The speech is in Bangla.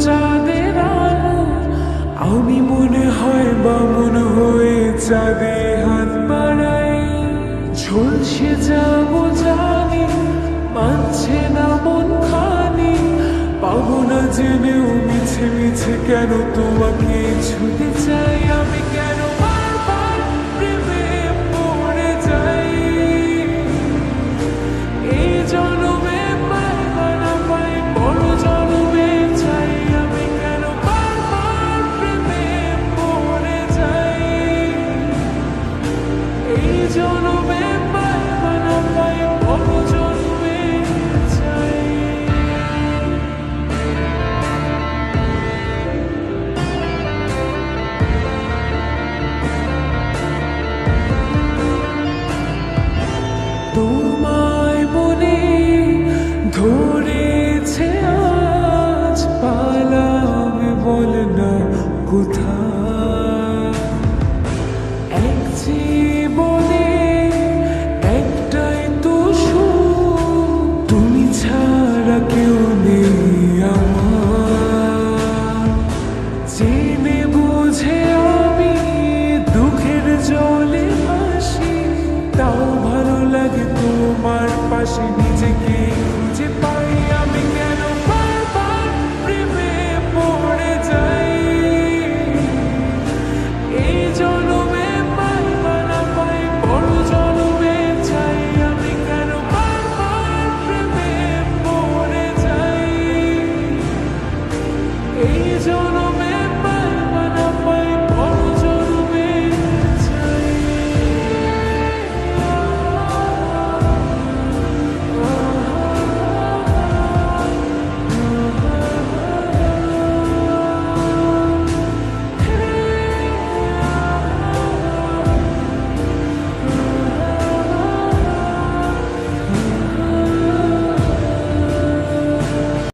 চাঁদের আলো, আমি মনে হয় বামন হয়ে চাঁদে হাত বাড়াই। ঝলসে যাবো জানি, মানছে না মন খানি, পাবো না জেনেও মিছে মিছে কেন তোমাকে ছুতে চাই। আমি কেন বারবার প্রেমে পড়ে যাই, এই জনমে পাই বা না পাই বড় জনমে চাই। আমি কেন বারবার প্রেমে পড়ে যাই, এই জনমে পাই বা না পাই বড় জনমে চাই। তোমায় মনে ধরেছে আজ, পালাবে বল না কোথায়। এক জীবনে একটাই তো সুখ, তুমি ছাড়া কেউ নেই আমার। জেনে বুঝে আমি দুঃখের জলে ভাসি, তাও ভালো লাগে তোমার পাশে নিজেকে খুঁজে পাই। আমি কেন বারবার প্রেমে পড়ে যাই, এই জনমে পাই বা না পাই বড় জনমে চাই। আমি কেন বারবার প্রেমে পড়ে যাই, এই জনমে